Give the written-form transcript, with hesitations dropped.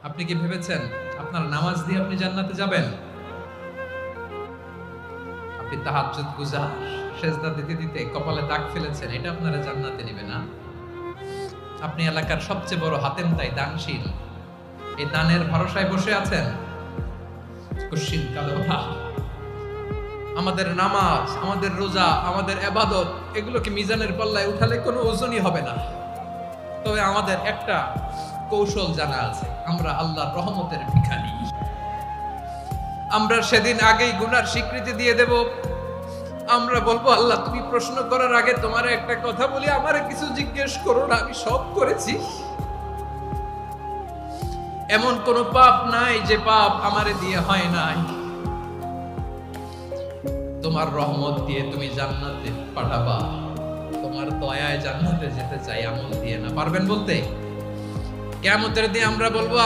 আপনি কি ভেবেছেন আপনার নামাজ দিয়ে আপনি জান্নাতে যাবেন? আপনি তাহাজ্জুদ গুজার, সেজদা দিতে দিতে কপালে দাগ ফেলেছেন, এটা আপনারা জান্নাতে নেবে না? আপনি এলাকার সবচেয়ে বড় হাতেম তাই দানশীল, এই দানের ভরসায় বসে আছেন কুশ্চিন কালো ভাব। আমাদের নামাজ, আমাদের রোজা, আমাদের ইবাদত এগুলোকে মিজানের পাল্লায় উঠালে কোনো ওজনই হবে না। তবে আমাদের একটা কৌশল জানা আছে, আমরা আল্লাহর রহমতের ভিখারি। আমরা সেদিন আগেই গুনার স্বীকৃতি দিয়ে দেব। আমরা বলবো, আল্লাহ তুমি প্রশ্ন করার আগে তোমার একটা কথা বলি, আমারে কিছু জিজ্ঞেস করো না, আমি সব করেছি। এমন কোন পাপ নাই যে পাপ আমারে দিয়ে হয় নাই। তোমার রহমত দিয়ে তুমি জান্নাতে পাঠাবা, তোমার দয়ায় জান্নাতে যেতে চাই, আমল দিয়ে না। পারবেন বলতে? কিয়ামতের দিন আমরা বলবো,